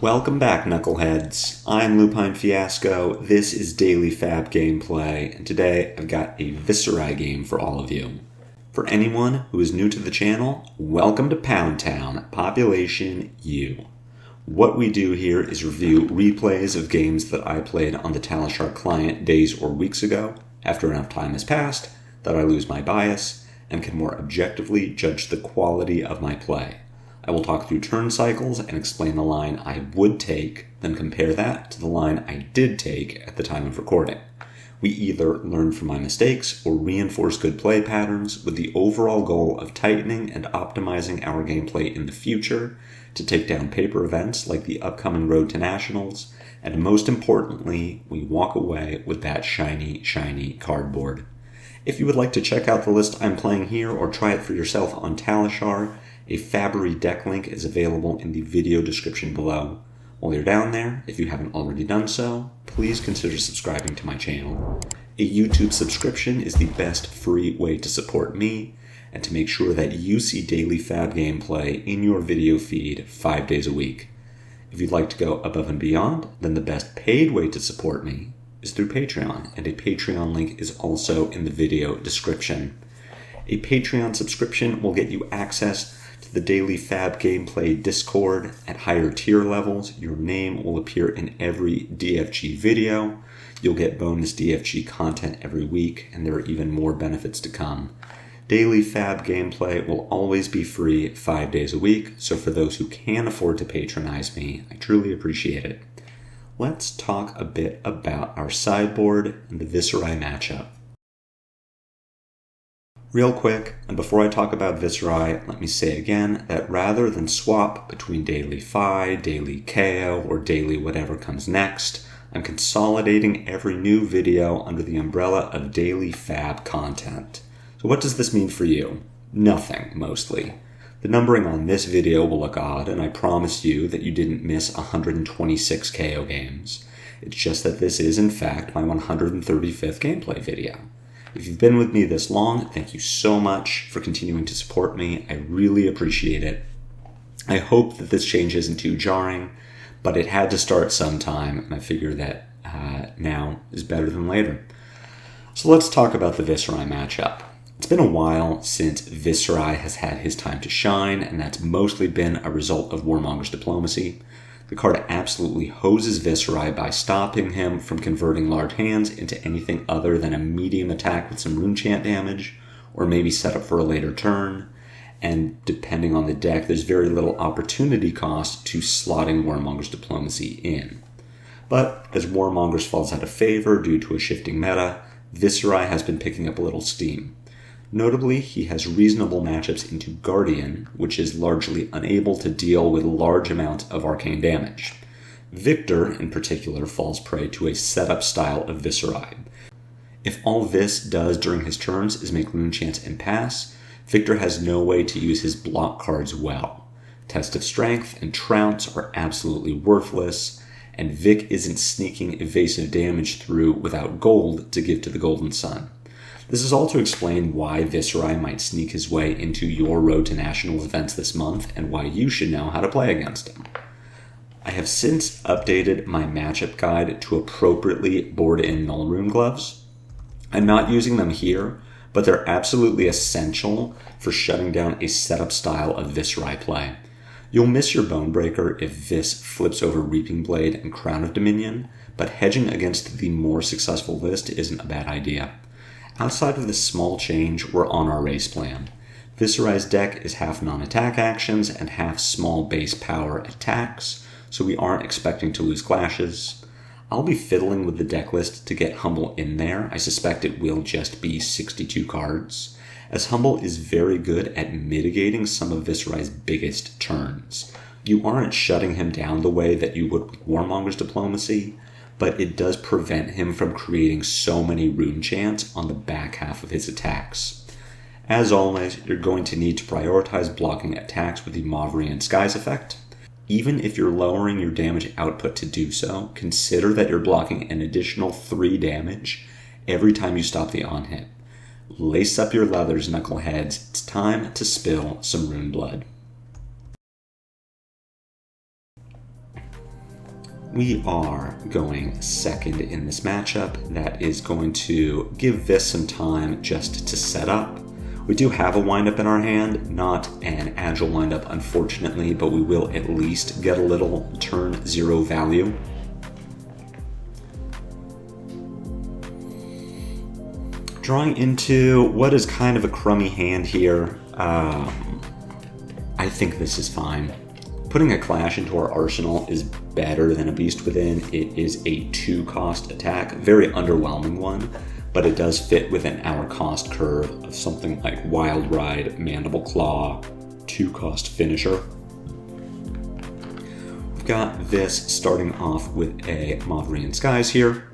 Welcome back, Knuckleheads. I'm Lupine Fiasco, this is Daily FaB Gameplay, and today I've got a Viserai game for all of you. For anyone who is new to the channel, welcome to Pound Town, Population U. What we do here is review replays of games that I played on the Talishar client days or weeks ago, after enough time has passed that I lose my bias and can more objectively judge the quality of my play. I will talk through turn cycles and explain the line I would take, then compare that to the line I did take at the time of recording. We either learn from my mistakes or reinforce good play patterns with the overall goal of tightening and optimizing our gameplay in the future to take down paper events like the upcoming Road to Nationals, and most importantly, we walk away with that shiny, shiny cardboard. If you would like to check out the list I'm playing here or try it for yourself on Talishar, a FaB deck link is available in the video description below. While you're down there, if you haven't already done so, please consider subscribing to my channel. A YouTube subscription is the best free way to support me and to make sure that you see daily FaB gameplay in your video feed 5 days a week. If you'd like to go above and beyond, then the best paid way to support me is through Patreon, and a Patreon link is also in the video description. A Patreon subscription will get you access to the daily FaB gameplay Discord. At higher tier levels, your name will appear in every DFG video. You'll get bonus DFG content every week, and there are even more benefits to come. Daily FaB gameplay will always be free 5 days a week, so for those who can afford to patronize me, I truly appreciate it. Let's talk a bit about our sideboard and the Viserai matchup. Real quick, and before I talk about Viserai, let me say again that rather than swap between daily FaB, daily Kayo, or daily whatever comes next, I'm consolidating every new video under the umbrella of daily FaB content. So what does this mean for you? Nothing, mostly. The numbering on this video will look odd, and I promise you that you didn't miss 126 Kayo games. It's just that this is, in fact, my 135th gameplay video. If you've been with me this long, thank you so much for continuing to support me. I really appreciate it. I hope that this change isn't too jarring, but it had to start sometime, and I figure that now is better than later. So let's talk about the Viserai matchup. It's been a while since Viserai has had his time to shine, and that's mostly been a result of Warmonger's diplomacy. The card absolutely hoses Viserai by stopping him from converting large hands into anything other than a medium attack with some rune chant damage, or maybe set up for a later turn. And depending on the deck, there's very little opportunity cost to slotting Warmonger's diplomacy in. But as Warmonger's falls out of favor due to a shifting meta, Viserai has been picking up a little steam. Notably, he has reasonable matchups into Guardian, which is largely unable to deal with large amounts of arcane damage. Victor, in particular, falls prey to a setup style of Viserai. If all Vis does during his turns is make rune chants and pass, Victor has no way to use his block cards well. Test of Strength and Trounce are absolutely worthless, and Vic isn't sneaking evasive damage through without gold to give to the Golden Sun. This is all to explain why Viserai might sneak his way into your Road to Nationals events this month, and why you should know how to play against him. I have since updated my matchup guide to appropriately board in Null Rune Gloves. I'm not using them here, but they're absolutely essential for shutting down a setup style of Viserai play. You'll miss your Bonebreaker if Vis flips over Reaping Blade and Crown of Dominion, but hedging against the more successful list isn't a bad idea. Outside of this small change, we're on our race plan. Viserai's deck is half non-attack actions and half small base power attacks, so we aren't expecting to lose clashes. I'll be fiddling with the deck list to get Humble in there. I suspect it will just be 62 cards, as Humble is very good at mitigating some of Viserai's biggest turns. You aren't shutting him down the way that you would with Warmonger's diplomacy, but it does prevent him from creating so many rune chants on the back half of his attacks. As always, you're going to need to prioritize blocking attacks with the Mauvrian Skies effect. Even if you're lowering your damage output to do so, consider that you're blocking an additional 3 damage every time you stop the on-hit. Lace up your leathers, knuckleheads. It's time to spill some rune blood. we are going second in this matchup. That is going to give Vis some time just to set up. We do have a windup in our hand, not an agile windup unfortunately, but we will at least get a little turn 0 value. Drawing into what is kind of a crummy hand here. I think this is fine. Putting a Clash into our arsenal is better than a Beast Within. It is a 2-cost attack, very underwhelming one, but it does fit within our cost curve of something like Wild Ride, Mandible Claw, 2-cost finisher. We've got this starting off with a Mavrian Skies here.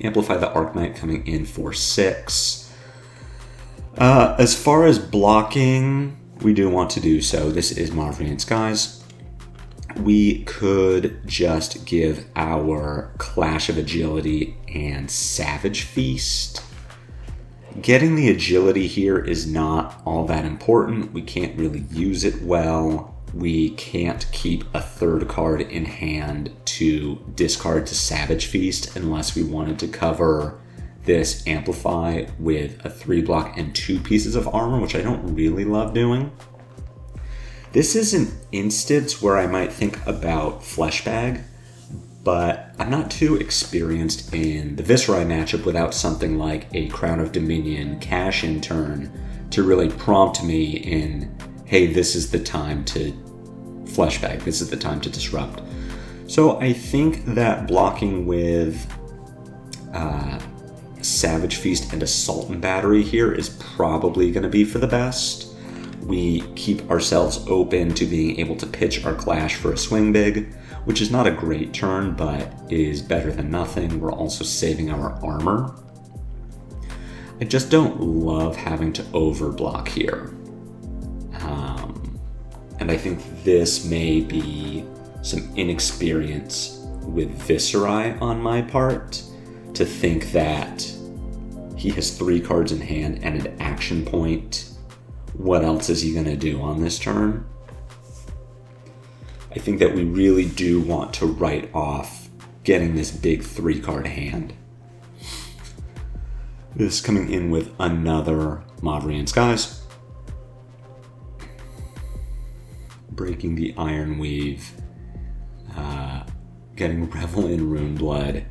Amplify the Arknight coming in for 6. As far as blocking, we do want to do so. This is Mavrian Skies. We could just give our Clash of Agility and Savage Feast. Getting the agility here is not all that important. We can't really use it well. We can't keep a 3rd card in hand to discard to Savage Feast unless we wanted to cover this Amplify with a 3-block and 2 pieces of armor, which I don't really love doing. This is an instance where I might think about Fleshbag, but I'm not too experienced in the Viserai matchup without something like a Crown of Dominion cash-in turn to really prompt me in, hey, this is the time to Fleshbag, this is the time to disrupt. So I think that blocking with Savage Feast and Assault and Battery here is probably going to be for the best. We keep ourselves open to being able to pitch our Clash for a Swing Big, which is not a great turn, but is better than nothing. We're also saving our armor. I just don't love having to overblock here. And I think this may be some inexperience with Viserai on my part to think that he has 3 cards in hand and an action point. What else is he going to do on this turn? I think that we really do want to write off getting this big 3-card hand. This coming in with another Mavrian Skies. Breaking the Iron Weave. Getting Revel in Runeblood.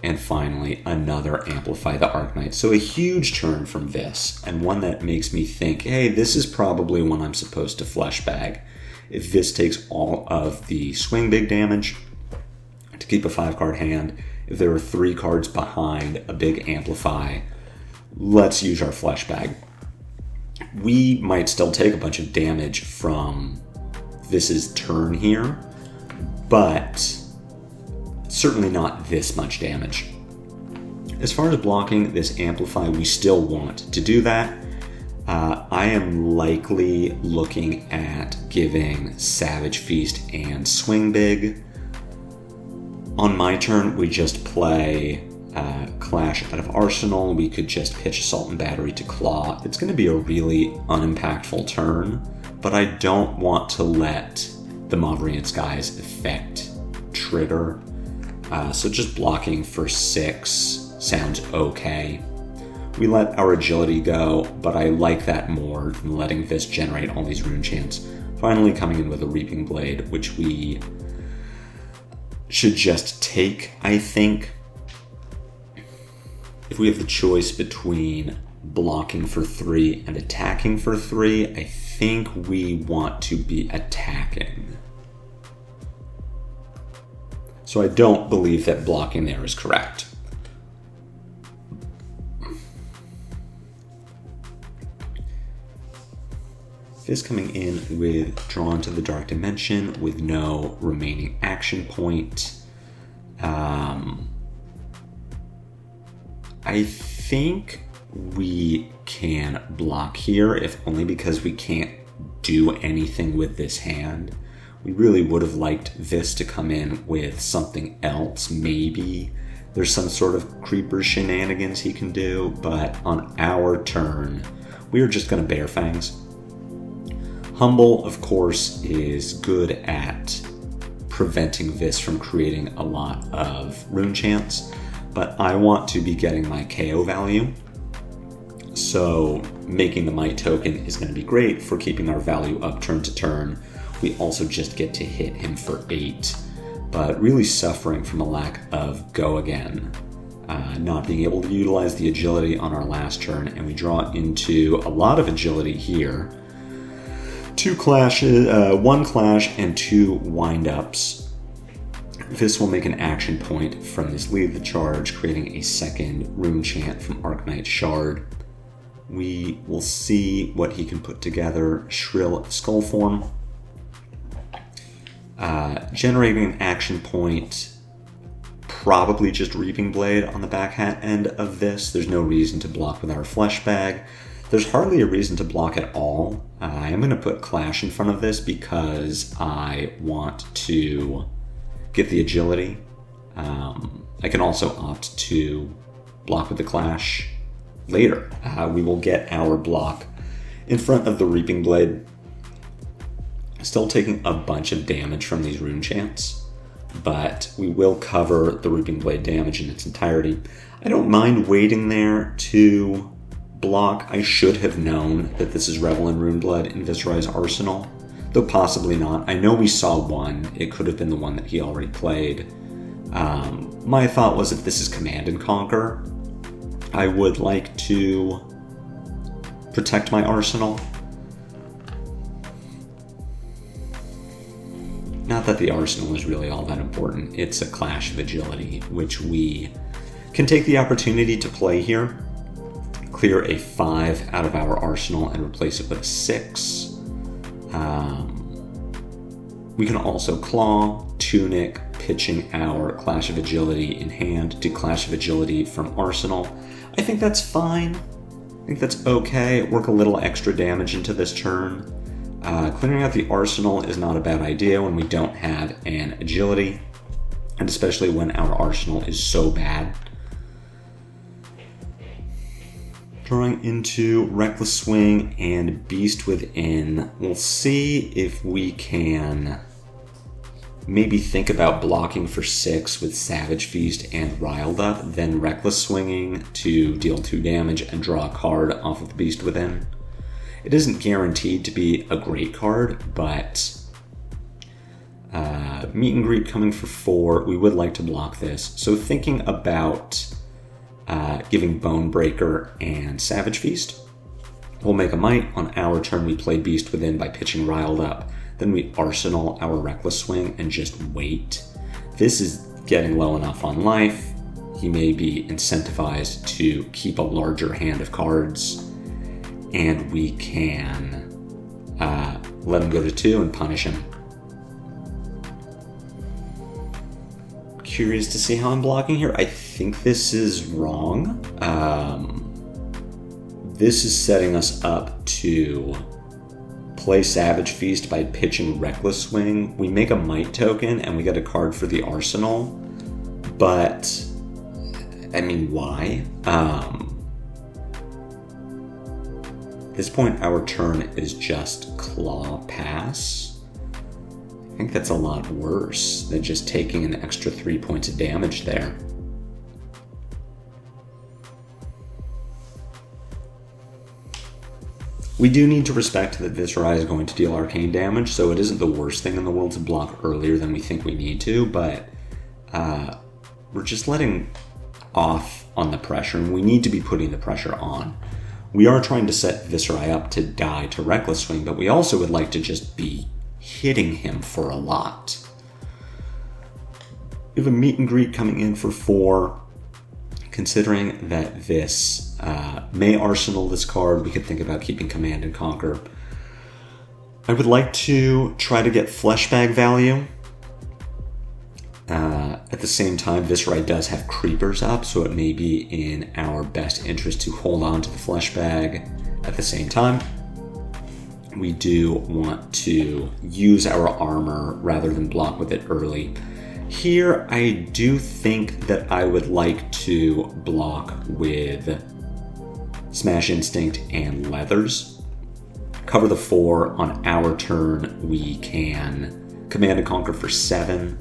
And finally, another Amplify the Arknight. So a huge turn from this, and one that makes me think, hey, this is probably one I'm supposed to Fleshbag. If this takes all of the Swing Big damage to keep a 5-card hand, if there are 3 cards behind a big Amplify, let's use our Fleshbag. We might still take a bunch of damage from this turn here, but certainly not this much damage. As far as blocking this Amplify, we still want to do that. I am likely looking at giving Savage Feast and Swing Big. On my turn, we just play Clash out of Arsenal. We could just pitch Assault and Battery to Claw. It's going to be a really unimpactful turn, but I don't want to let the Mavrian Skies effect trigger. So just blocking for 6 sounds okay. We let our agility go, but I like that more than letting this generate all these rune chants. Finally coming in with a Reaping Blade, which we should just take, I think. If we have the choice between blocking for 3 and attacking for 3, I think we want to be attacking. So I don't believe that blocking there is correct. Fizz coming in with Drawn to the Dark Dimension with no remaining action point. I think we can block here, if only because we can't do anything with this hand. We really would have liked this to come in with something else, maybe. There's some sort of creeper shenanigans he can do, but on our turn, we are just going to Bare Fangs. Humble, of course, is good at preventing this from creating a lot of rune chance, but I want to be getting my Kayo value. So making the Might token is going to be great for keeping our value up turn to turn. We also just get to hit him for 8, but really suffering from a lack of go again. Not being able to utilize the agility on our last turn, and we draw into a lot of agility here. 2 clashes, 1 clash and 2 wind-ups. This will make an action point from this Lead the Charge, creating a second rune chant from Arknight Shard. We will see what he can put together. Shrill Skull Form. Generating an action point, probably just Reaping Blade on the back end of this. There's no reason to block with our Flesh Bag. There's hardly a reason to block at all. I am going to put Clash in front of this because I want to get the agility. I can also opt to block with the Clash later. We will get our block in front of the Reaping Blade. Still taking a bunch of damage from these rune chants, but we will cover the Reaping Blade damage in its entirety. I don't mind waiting there to block. I should have known that this is Revel in Runeblood in Viserai's arsenal, though possibly not. I know we saw one. It could have been the one that he already played. My thought was if this is Command and Conquer, I would like to protect my arsenal. Not that the arsenal is really all that important. It's a clash of agility, which we can take the opportunity to play here. Clear a 5 out of our arsenal and replace it with a 6. We can also Claw, Tunic, pitching our Clash of Agility in hand to Clash of Agility from arsenal. I think that's fine. I think that's okay. Work a little extra damage into this turn. Clearing out the arsenal is not a bad idea when we don't have an agility, and especially when our arsenal is so bad. Drawing into Reckless Swing and Beast Within. We'll see if we can maybe think about blocking for 6 with Savage Feast and Riled Up, then Reckless Swinging to deal 2 damage and draw a card off of the Beast Within. It isn't guaranteed to be a great card, but Meet and Greet coming for 4, we would like to block this. So thinking about giving Bone Breaker and Savage Feast. We'll make a Might. On our turn, we play Beast Within by pitching Riled Up. Then we arsenal our Reckless Swing and just wait. This is getting low enough on life. He may be incentivized to keep a larger hand of cards, and we can let him go to 2 and punish him. Curious to see how I'm blocking here. I think this is wrong. This is setting us up to play Savage Feast by pitching Reckless Swing. We make a Might token and we get a card for the arsenal, but I mean, why? At this point, our turn is just Claw Pass. I think that's a lot worse than just taking an extra 3 points of damage there. We do need to respect that Viserai is going to deal arcane damage, so it isn't the worst thing in the world to block earlier than we think we need to, but we're just letting off on the pressure, and we need to be putting the pressure on. We are trying to set Viserai up to die to Reckless Swing, but we also would like to just be hitting him for a lot. We have a Meet and Greet coming in for 4. Considering that this may arsenal this card, we could think about keeping Command and Conquer. I would like to try to get Flesh Bag value. At the same time, Viserai does have Creepers up, so it may be in our best interest to hold on to the Flesh Bag. At the same time, we do want to use our armor rather than block with it early. Here, I do think that I would like to block with Smash Instinct and Leathers. Cover the 4. On our turn, we can Command and Conquer for 7.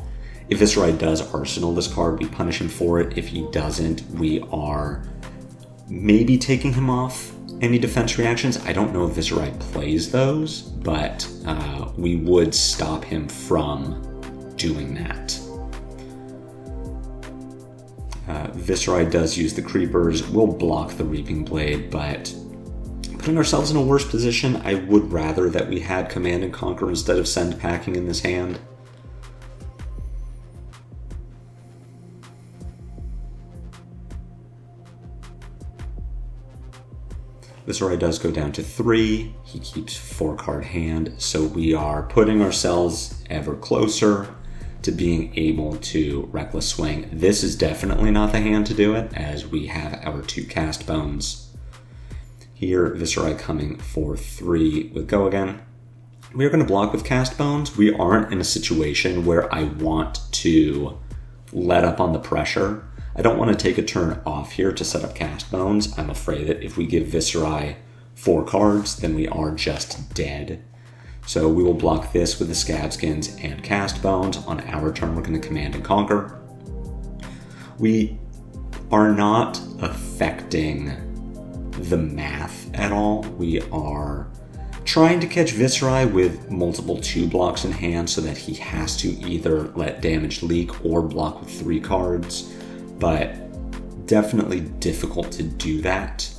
If Viserai does arsenal this card, we punish him for it. If he doesn't, we are maybe taking him off any defense reactions. I don't know if Viserai plays those, but we would stop him from doing that. Viserai does use the creepers. We'll block the Reaping Blade, but putting ourselves in a worse position, I would rather that we had Command and Conquer instead of Send Packing in this hand. Viserai does go down to 3. He keeps 4-card hand, so we are putting ourselves ever closer to being able to Reckless Swing. This is definitely not the hand to do it, as we have our 2 Cast Bones. Here, Viserai coming for 3 with Go Again. We are going to block with Cast Bones. We aren't in a situation where I want to let up on the pressure. I don't want to take a turn off here to set up Cast Bones. I'm afraid that if we give Viserai 4 cards, then we are just dead. So we will block this with the Scabskins and Cast Bones. On our turn, we're going to Command and Conquer. We are not affecting the math at all. We are trying to catch Viserai with multiple 2 blocks in hand so that he has to either let damage leak or block with 3 cards, but definitely difficult to do that.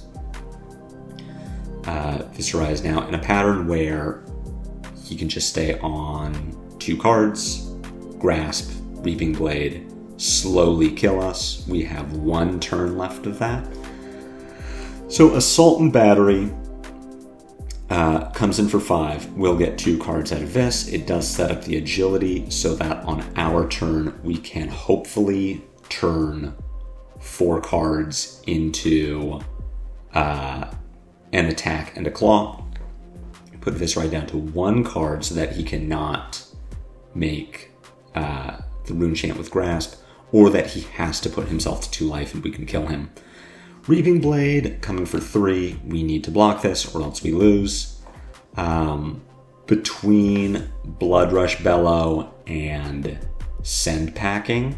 Viserai is now in a pattern where he can just stay on 2 cards, Grasp, Reaping Blade, slowly kill us. We have 1 turn left of that. So Assault and Battery comes in for 5. We'll get 2 cards out of this. It does set up the Agility so that on our turn we can hopefully turn 4 cards into an attack and a claw. Put Viserai down to 1 card so that he cannot make the Rune Chant with Grasp, or that he has to put himself to 2 life and we can kill him. Reaping Blade coming for 3. We need to block this or else we lose. Between Blood Rush Bellow and Send Packing,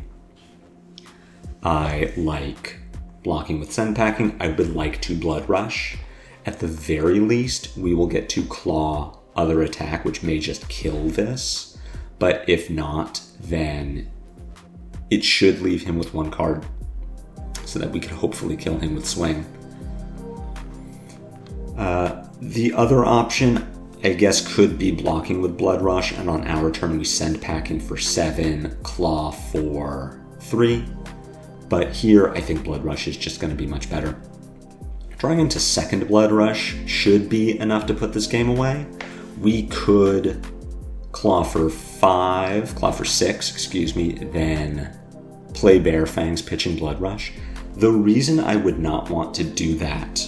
I like blocking with Send Packing. I would like to Blood Rush. At the very least, we will get to Claw Other Attack, which may just kill this. But if not, then it should leave him with 1 card so that we can hopefully kill him with Swing. The other option, I guess, could be blocking with Blood Rush, and on our turn we Send Packing for 7, Claw for 3. But here, I think Blood Rush is just going to be much better. Drawing into second Blood Rush should be enough to put this game away. We could Claw for 6, then play Bare Fangs pitching Blood Rush. The reason I would not want to do that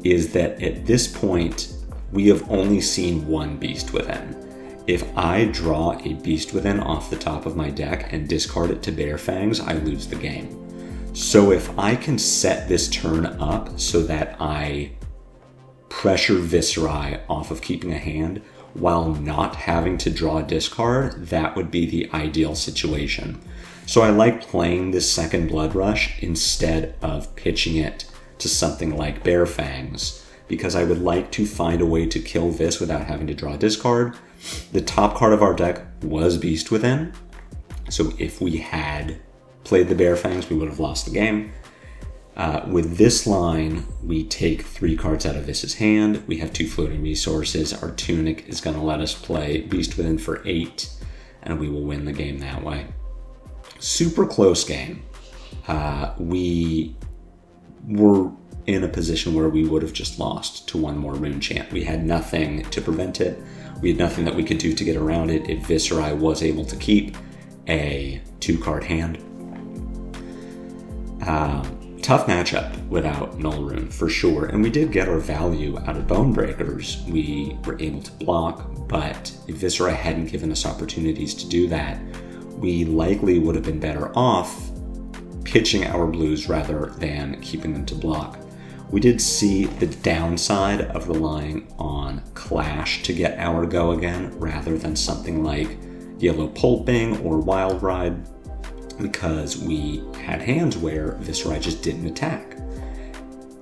is that at this point, we have only seen 1 Beast Within. If I draw a Beast Within off the top of my deck and discard it to Bare Fangs, I lose the game. So if I can set this turn up so that I pressure Viserai off of keeping a hand while not having to draw a discard, that would be the ideal situation. So I like playing this second Blood Rush instead of pitching it to something like Bare Fangs, because I would like to find a way to kill Vis without having to draw a discard. The top card of our deck was Beast Within, so if we had played the Bare Fangs, we would have lost the game. With this line, we take 3 cards out of Vis's hand. We have 2 floating resources. Our Tunic is going to let us play Beast Within for 8, and we will win the game that way. Super close game. We were in a position where we would have just lost to 1 more Rune Chant. We had nothing to prevent it. We had nothing that we could do to get around it if Viserai was able to keep a 2-card hand. Tough matchup without Null Rune, for sure. And we did get our value out of Bone Breakers. We were able to block, but if Viserai hadn't given us opportunities to do that, we likely would have been better off pitching our blues rather than keeping them to block. We did see the downside of relying on Clash to get our go again, rather than something like yellow pulping or wild ride, because we had hands where Viserai just didn't attack.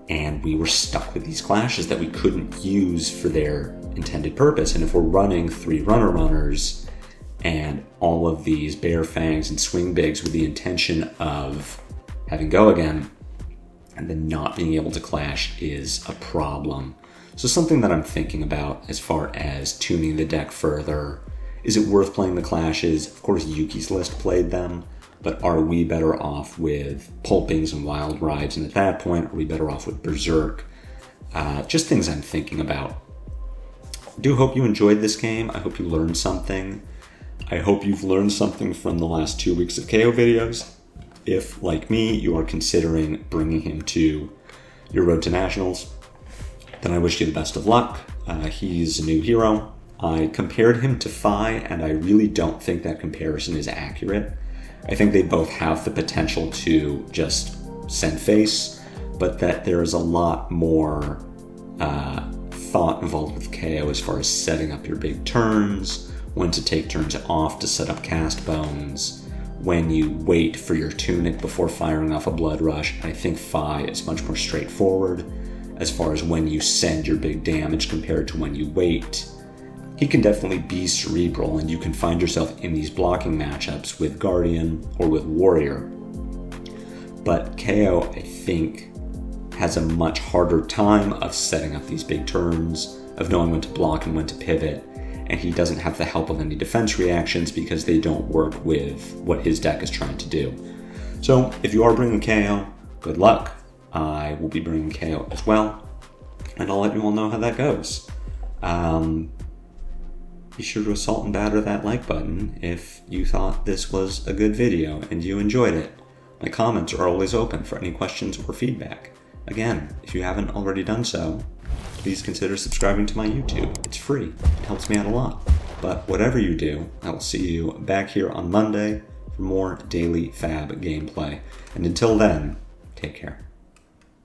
And we were stuck with these clashes that we couldn't use for their intended purpose. And if we're running 3 runners and all of these Bear Fangs and Swing Bigs with the intention of having Go Again, and then not being able to clash is a problem. So something that I'm thinking about as far as tuning the deck further. Is it worth playing the clashes? Of course, Yuki's List played them, but are we better off with pulpings and wild rides? And at that point, are we better off with Berserk? Just things I'm thinking about. I do hope you enjoyed this game. I hope you learned something. I hope you've learned something from the last 2 weeks of Kayo videos. If, like me, you are considering bringing him to your road to nationals, then I wish you the best of luck. He's a new hero. I compared him to FaB, and I really don't think that comparison is accurate. I think they both have the potential to just send face, but that there is a lot more thought involved with Kayo as far as setting up your big turns, when to take turns off to set up cast bones, when you wait for your tunic before firing off a blood rush. I think FaB is much more straightforward as far as when you send your big damage compared to when you wait. He can definitely be cerebral, and you can find yourself in these blocking matchups with Guardian or with Warrior. But Kayo, I think, has a much harder time of setting up these big turns, of knowing when to block and when to pivot, and he doesn't have the help of any defense reactions because they don't work with what his deck is trying to do. So if you are bringing Kayo, good luck. I will be bringing Kayo as well, and I'll let you all know how that goes. Be sure to assault and batter that like button if you thought this was a good video and you enjoyed it. My comments are always open for any questions or feedback. Again, if you haven't already done so, please consider subscribing to my YouTube. It's free. It helps me out a lot. But whatever you do, I will see you back here on Monday for more daily FaB gameplay. And until then, take care.